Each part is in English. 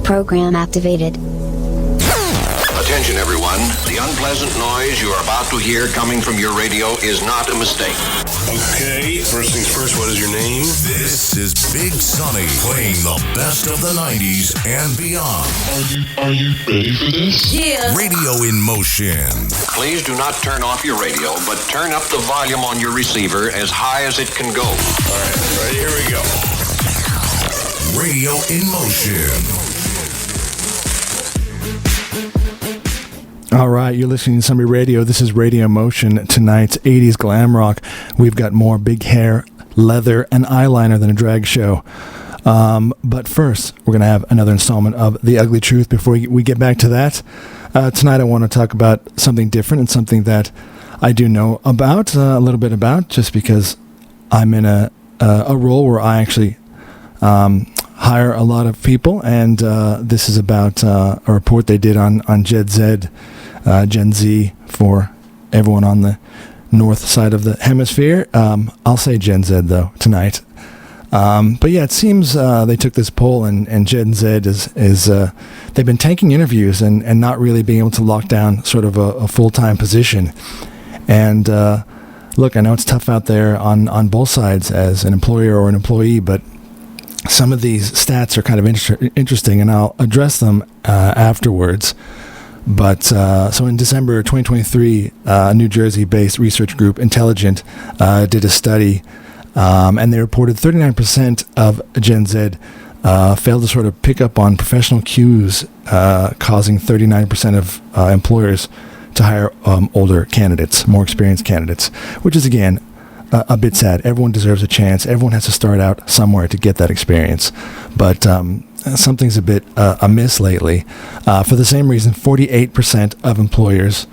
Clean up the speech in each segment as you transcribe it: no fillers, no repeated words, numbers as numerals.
Program activated. Attention everyone, the unpleasant noise you are about to hear coming from your radio is not a mistake. Okay, first things first, what is your name? This is Big Sonny playing the best of the 90s and beyond. Are you ready for this? Yeah. Radio in motion. Please do not turn off your radio, but turn up the volume on your receiver as high as it can go. All right, here we go. Radio in motion. All right, you're listening to Sunbury Radio. This is Radio Motion. Tonight's 80s glam rock. We've got more big hair, leather, and eyeliner than a drag show. But first, we're going to have another installment of The Ugly Truth. Before we get back to that, tonight I want to talk about something different and something that I do know about, a little bit about, just because I'm in a role where I actually hire a lot of people, and this is about a report they did on Gen Z, for everyone on the north side of the hemisphere. I'll say Gen Z, though, tonight. But yeah, it seems they took this poll, and Gen Z is they've been taking interviews and not really being able to lock down sort of a full-time position. And look, I know it's tough out there on both sides as an employer or an employee, but some of these stats are kind of interesting, and I'll address them afterwards. But so in December 2023, a New Jersey-based research group, Intelligent, did a study, and they reported 39% of Gen Z failed to sort of pick up on professional cues, causing 39% of employers to hire older candidates, more experienced candidates, which is, again, a bit sad. Everyone deserves a chance. Everyone has to start out somewhere to get that experience. But something's a bit amiss lately. For the same reason, 48% of employers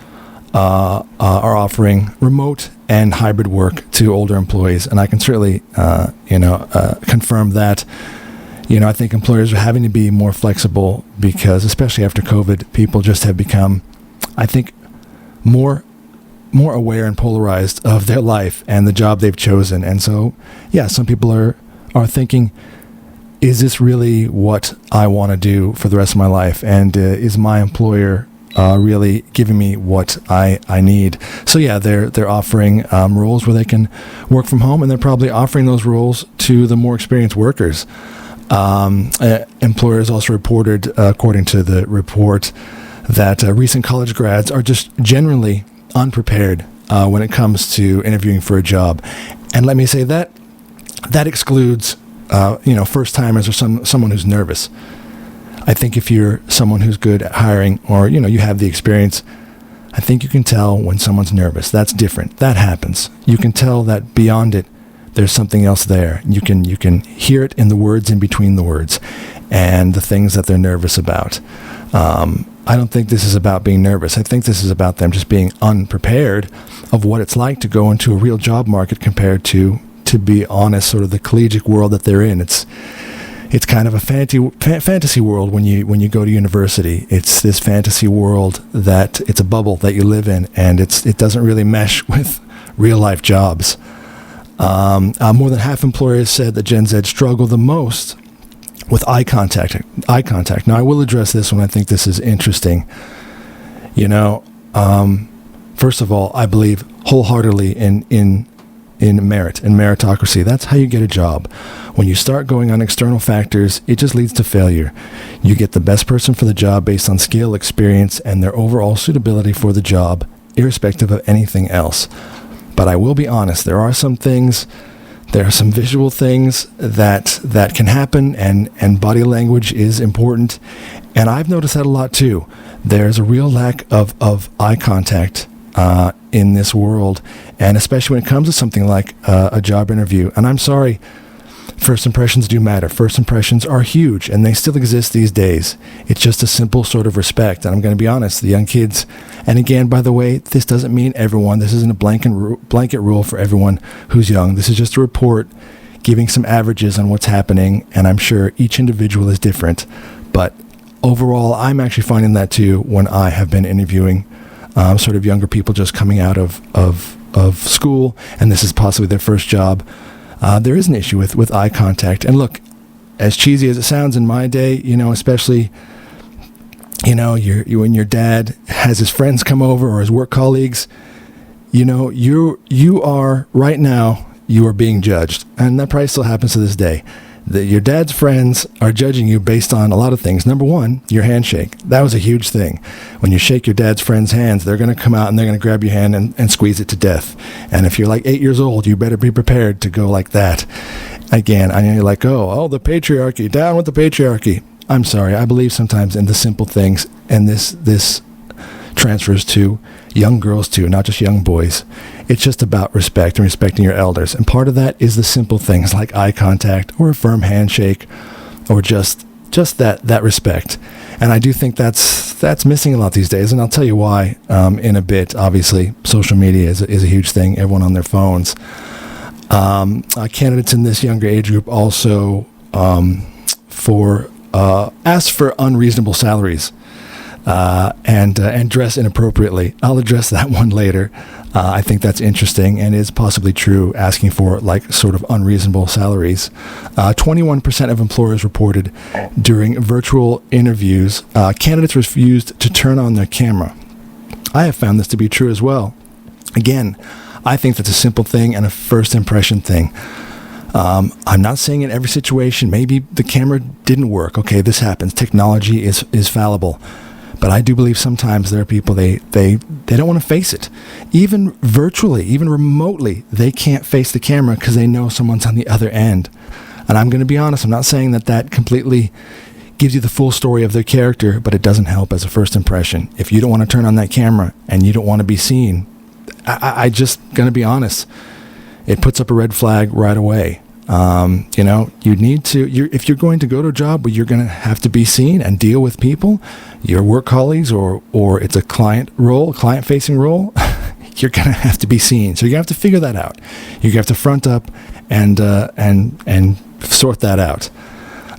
are offering remote and hybrid work to older employees, and I can certainly, confirm that. I think employers are having to be more flexible because, especially after COVID, people just have become, I think, more aware and polarized of their life and the job they've chosen. And so, yeah, some people are thinking, is this really what I want to do for the rest of my life? And is my employer really giving me what I need? So yeah, they're offering roles where they can work from home, and they're probably offering those roles to the more experienced workers. Employers also reported, according to the report, that recent college grads are just generally unprepared when it comes to interviewing for a job. And let me say that excludes first-timers or someone who's nervous. I think if you're someone who's good at hiring, or you have the experience, I think you can tell when someone's nervous. That's different. That happens. You can tell that beyond it, there's something else there. You can hear it in the words in between the words and the things that they're nervous about. I don't think this is about being nervous. I think this is about them just being unprepared of what it's like to go into a real job market compared to be honest, sort of the collegiate world that they're in. It's kind of a fantasy world when you go to university. It's this fantasy world that it's a bubble that you live in, and it doesn't really mesh with real life jobs. More than half employers said that Gen Z struggle the most with eye contact. Now, I will address this one. I think this is interesting. First of all, I believe wholeheartedly in merit and meritocracy. That's how you get a job. When you start going on external factors, it just leads to failure. You get the best person for the job based on skill, experience, and their overall suitability for the job, irrespective of anything else. But I will be honest, there are some visual things that can happen, and body language is important. And I've noticed that a lot too. There's a real lack of eye contact in this world, and especially when it comes to something like a job interview. And I'm sorry, first impressions do matter. First impressions are huge, and they still exist these days. It's just a simple sort of respect. And I'm going to be honest, the young kids, and again, by the way, this doesn't mean everyone. This isn't a blanket rule for everyone who's young. This is just a report giving some averages on what's happening, and I'm sure each individual is different. But overall, I'm actually finding that too when I have been interviewing sort of younger people just coming out of school, and this is possibly their first job. There is an issue with eye contact. And look, as cheesy as it sounds in my day, especially, when your dad has his friends come over or his work colleagues, you are right now, you are being judged. And that probably still happens to this day. Your dad's friends are judging you based on a lot of things. Number one, your handshake. That was a huge thing. When you shake your dad's friends' hands, they're going to come out and they're going to grab your hand and squeeze it to death. And if you're like 8 years old, you better be prepared to go like that. Again, I know you're like, oh, the patriarchy, down with the patriarchy. I'm sorry. I believe sometimes in the simple things, and this transfers to young girls too, not just young boys. It's just about respect and respecting your elders. And part of that is the simple things like eye contact or a firm handshake or just that respect. And I do think that's missing a lot these days. And I'll tell you why in a bit. Obviously, social media is a huge thing. Everyone on their phones. Candidates in this younger age group also ask for unreasonable salaries. And dress inappropriately. I'll address that one later. I think that's interesting and is possibly true, asking for sort of unreasonable salaries. 21% of employers reported during virtual interviews, candidates refused to turn on their camera. I have found this to be true as well. Again, I think that's a simple thing and a first impression thing. I'm not saying in every situation, maybe the camera didn't work. Okay, this happens. Technology is fallible. But I do believe sometimes there are people, they don't want to face it. Even virtually, even remotely, they can't face the camera because they know someone's on the other end. And I'm going to be honest, I'm not saying that completely gives you the full story of their character, but it doesn't help as a first impression. If you don't want to turn on that camera and you don't want to be seen, I just going to be honest, it puts up a red flag right away. You need to, if you're going to go to a job where you're going to have to be seen and deal with people, your work colleagues, or it's a client-facing role, you're going to have to be seen. So you have to figure that out. You have to front up and sort that out.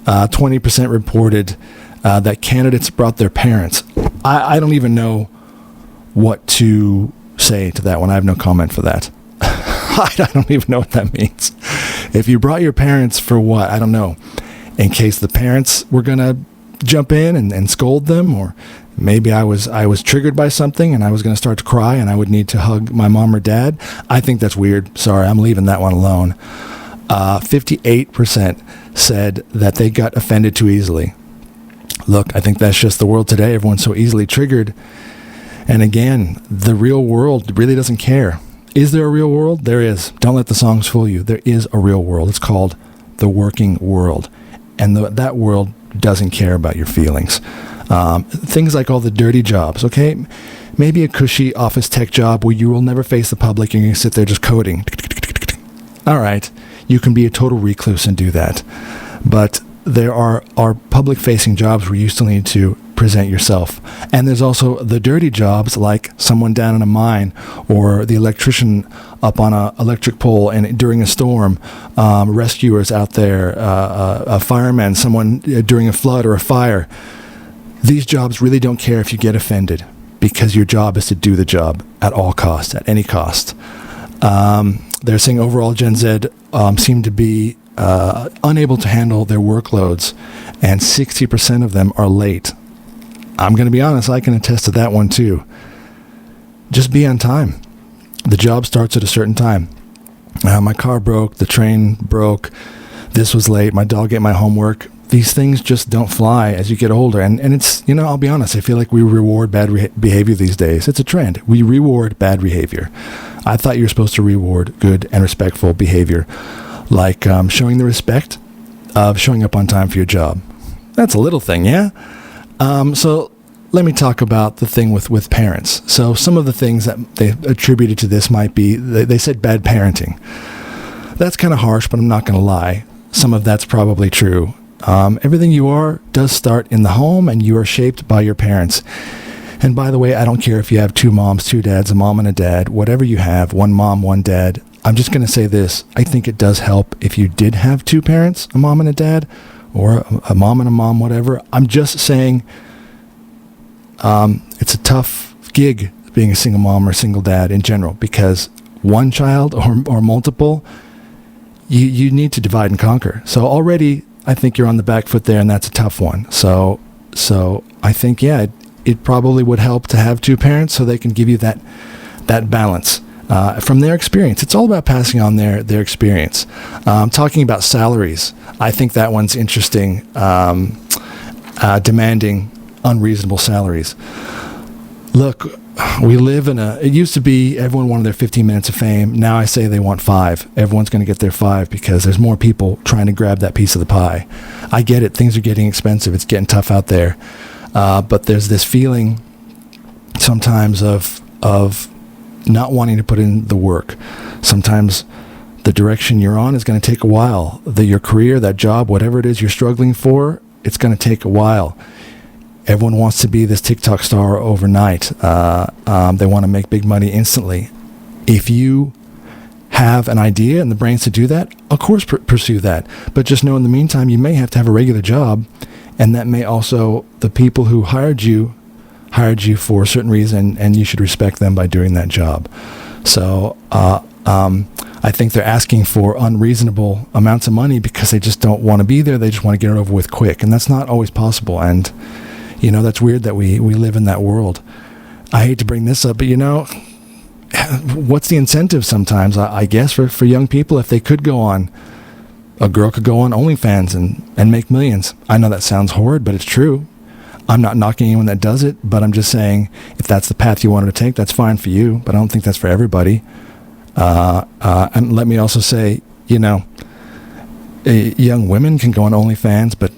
20% reported that candidates brought their parents. I don't even know what to say to that one. I have no comment for that. I don't even know what that means. If you brought your parents for what? I don't know. In case the parents were going to jump in and scold them, or maybe I was triggered by something and I was going to start to cry and I would need to hug my mom or dad. I think that's weird. Sorry, I'm leaving that one alone. 58% said that they got offended too easily. Look, I think that's just the world today. Everyone's so easily triggered. And again, the real world really doesn't care. Is there a real world? There is. Don't let the songs fool you. There is a real world. It's called the working world. And that world doesn't care about your feelings. Things like all the dirty jobs, okay? Maybe a cushy office tech job where you will never face the public and you can sit there just coding. All right. You can be a total recluse and do that. But there are public-facing jobs where you still need to present yourself. And there's also the dirty jobs like someone down in a mine or the electrician up on an electric pole and during a storm, rescuers out there, a fireman, someone during a flood or a fire. These jobs really don't care if you get offended because your job is to do the job at all costs, at any cost. They're saying overall Gen Z seem to be unable to handle their workloads, and 60% of them are late. I'm going to be honest, I can attest to that one too. Just be on time. The job starts at a certain time. My car broke, the train broke, this was late, my dog ate my homework. These things just don't fly as you get older. And it's, I'll be honest, I feel like we reward bad behavior these days. It's a trend. We reward bad behavior. I thought you were supposed to reward good and respectful behavior, like showing the respect of showing up on time for your job. That's a little thing, yeah? So let me talk about the thing with parents. So some of the things that they attributed to this might be, they said bad parenting. That's kind of harsh, but I'm not going to lie. Some of that's probably true. Everything you are does start in the home, and you are shaped by your parents. And by the way, I don't care if you have two moms, two dads, a mom and a dad, whatever you have, one mom, one dad. I'm just going to say this. I think it does help if you did have two parents, a mom and a dad, or a mom and a mom, whatever. I'm just saying it's a tough gig being a single mom or single dad in general, because one child or multiple, you need to divide and conquer. So already I think you're on the back foot there, and that's a tough one. So I think, yeah, it probably would help to have two parents so they can give you that balance from their experience. It's all about passing on their experience. Talking about salaries, I think that one's interesting. Demanding unreasonable salaries. Look, we live it used to be everyone wanted their 15 minutes of fame. Now I say they want 5. Everyone's going to get their 5 because there's more people trying to grab that piece of the pie. I get it. Things are getting expensive. It's getting tough out there. But there's this feeling sometimes of not wanting to put in the work. Sometimes the direction you're on is going to take a while. Your career, that job, whatever it is you're struggling for, it's going to take a while. Everyone wants to be this TikTok star overnight. They want to make big money instantly. If you have an idea and the brains to do that, of course pursue that. But just know in the meantime, you may have to have a regular job, and that may also, the people who hired you for a certain reason, and you should respect them by doing that job. So I think they're asking for unreasonable amounts of money because they just don't want to be there. They just want to get it over with quick, and that's not always possible. And that's weird that we live in that world. I hate to bring this up, but what's the incentive sometimes? I guess for young people, if they could go on, a girl could go on OnlyFans and make millions. I know that sounds horrid, but it's true. I'm not knocking anyone that does it, but I'm just saying if that's the path you wanted to take, that's fine for you, but I don't think that's for everybody. And let me also say, young women can go on OnlyFans, but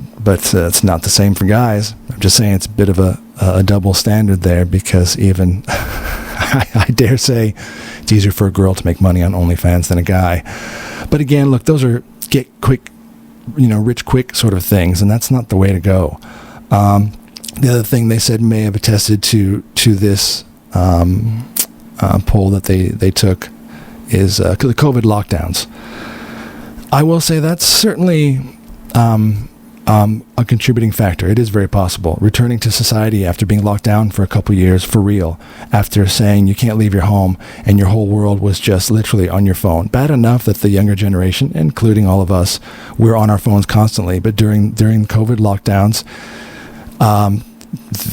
it's not the same for guys. I'm just saying it's a bit of a double standard there because even I dare say it's easier for a girl to make money on OnlyFans than a guy. But again, look, those are get quick, rich quick sort of things, and that's not the way to go. The other thing they said may have attested to this poll that they took is the COVID lockdowns. I will say that's certainly a contributing factor. It is very possible. Returning to society after being locked down for a couple years, for real, after saying you can't leave your home and your whole world was just literally on your phone. Bad enough that the younger generation, including all of us, we're on our phones constantly. But during COVID lockdowns,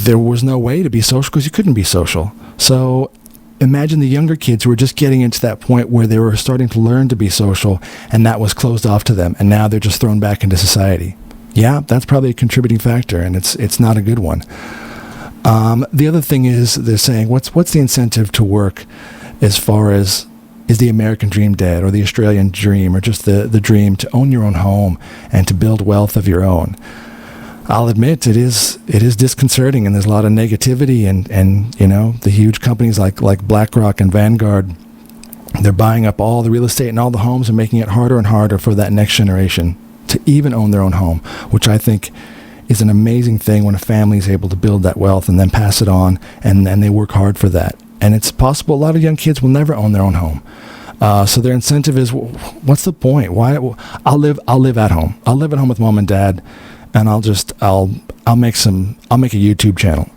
there was no way to be social because you couldn't be social. So imagine the younger kids who were just getting into that point where they were starting to learn to be social, and that was closed off to them, and now they're just thrown back into society. Yeah, that's probably a contributing factor, and it's not a good one. The other thing is they're saying, what's the incentive to work as far as is the American dream dead, or the Australian dream, or just the dream to own your own home and to build wealth of your own? I'll admit it is disconcerting, and there's a lot of negativity, and the huge companies like BlackRock and Vanguard, they're buying up all the real estate and all the homes and making it harder and harder for that next generation to even own their own home, which I think is an amazing thing when a family is able to build that wealth and then pass it on, and they work hard for that. And it's possible a lot of young kids will never own their own home. So their incentive is, what's the point? Why? I'll live at home. I'll live at home with mom and dad, and I'll make a YouTube channel.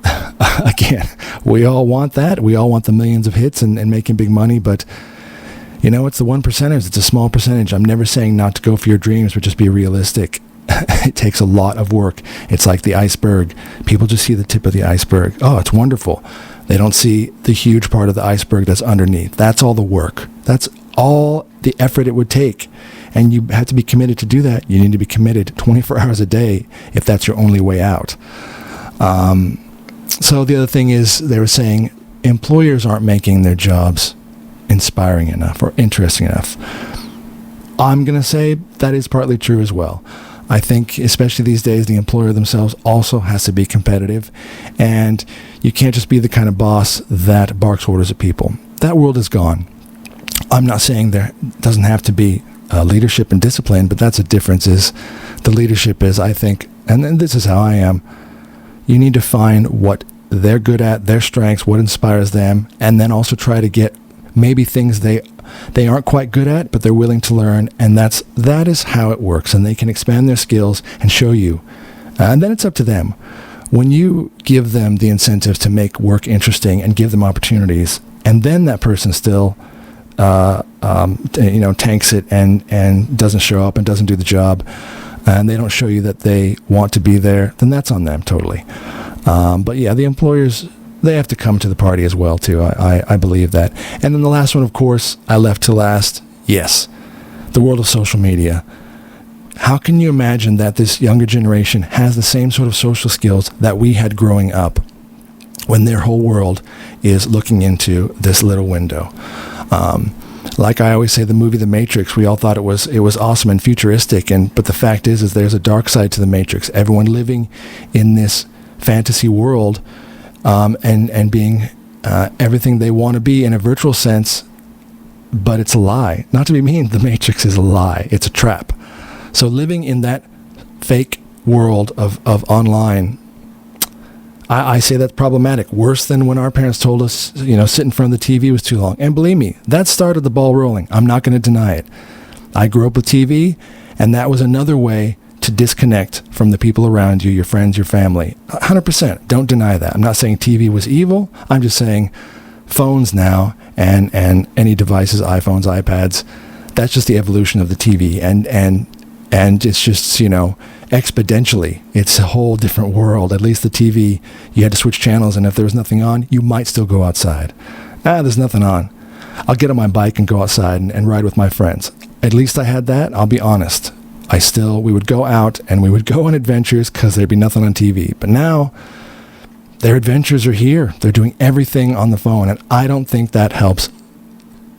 Again, we all want that. We all want the millions of hits and making big money, but it's the 1%ers. It's a small percentage. I'm never saying not to go for your dreams, but just be realistic. It takes a lot of work. It's like the iceberg. People just see the tip of the iceberg. Oh, it's wonderful. They don't see the huge part of the iceberg that's underneath. That's all the work. That's all the effort it would take. And you have to be committed to do that. You need to be committed 24 hours a day if that's your only way out. So the other thing is they were saying employers aren't making their jobs inspiring enough or interesting enough. I'm going to say that is partly true as well. I think, especially these days, the employer themselves also has to be competitive, and you can't just be the kind of boss that barks orders at people. That world is gone. I'm not saying there doesn't have to be leadership and discipline, but that's a difference. Is the leadership is, I think, and this is how I am, you need to find what they're good at, their strengths, what inspires them, and then also try to get maybe things they aren't quite good at, but they're willing to learn, and that is how it works, and they can expand their skills and show you. And then it's up to them. When you give them the incentives to make work interesting and give them opportunities, and then that person still tanks it and doesn't show up and doesn't do the job, and they don't show you that they want to be there, then that's on them totally. But yeah, the employers, they have to come to the party as well too. I believe that. And then the last one, of course, I left to last. Yes, the world of social media. How can you imagine that this younger generation has the same sort of social skills that we had growing up, when their whole world is looking into this little window? Like I always say, the movie The Matrix, we all thought it was awesome and futuristic, but the fact is there's a dark side to the Matrix. Everyone living in this fantasy world, and being everything they want to be in a virtual sense, but it's a lie. Not to be mean, the Matrix is a lie. It's a trap. So living in that fake world of online, I say that's problematic. Worse than when our parents told us, sit in front of the TV was too long. And believe me, that started the ball rolling. I'm not going to deny it. I grew up with TV, and that was another way to disconnect from the people around you, your friends, your family. 100%. Don't deny that. I'm not saying TV was evil. I'm just saying phones now and any devices, iPhones, iPads, that's just the evolution of the TV. And it's just, exponentially, it's a whole different world. At least the TV, you had to switch channels, and if there was nothing on, you might still go outside. There's nothing on. I'll get on my bike and go outside and ride with my friends. At least I had that. I'll be honest. We would go out and we would go on adventures because there'd be nothing on TV. But now, their adventures are here. They're doing everything on the phone, and I don't think that helps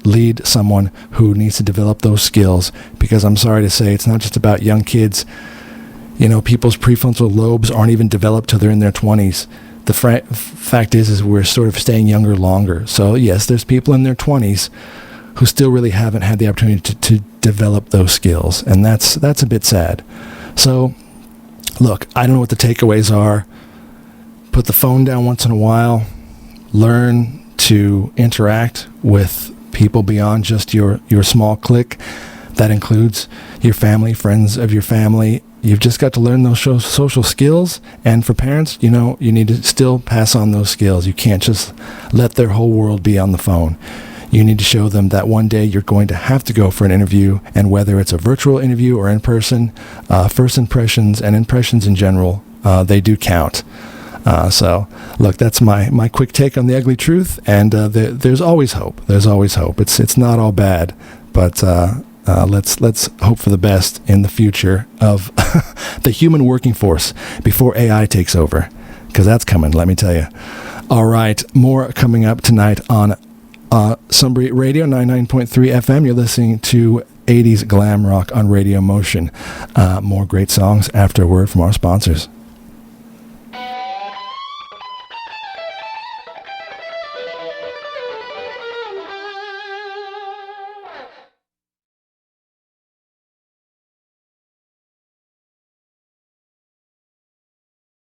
lead someone who needs to develop those skills, because I'm sorry to say, it's not just about young kids. People's prefrontal lobes aren't even developed till they're in their 20s. The fact is we're sort of staying younger longer. So yes, there's people in their 20s who still really haven't had the opportunity to develop those skills, and that's a bit sad. So look, I don't know what the takeaways are. Put the phone down once in a while. Learn to interact with people beyond just your small clique. That includes your family, friends of your family. You've just got to learn those social skills. And for parents, you need to still pass on those skills. You can't just let their whole world be on the phone. You need to show them that one day you're going to have to go for an interview, and whether it's a virtual interview or in person, first impressions and impressions in general, they do count. So, look, that's my quick take on the ugly truth, and there's always hope. There's always hope. It's not all bad, but let's hope for the best in the future of the human working force before AI takes over, because that's coming, let me tell you. All right, more coming up tonight on Sunbury Radio, 99.3 FM. You're listening to 80s glam rock on Radio Motion. More great songs after a word from our sponsors.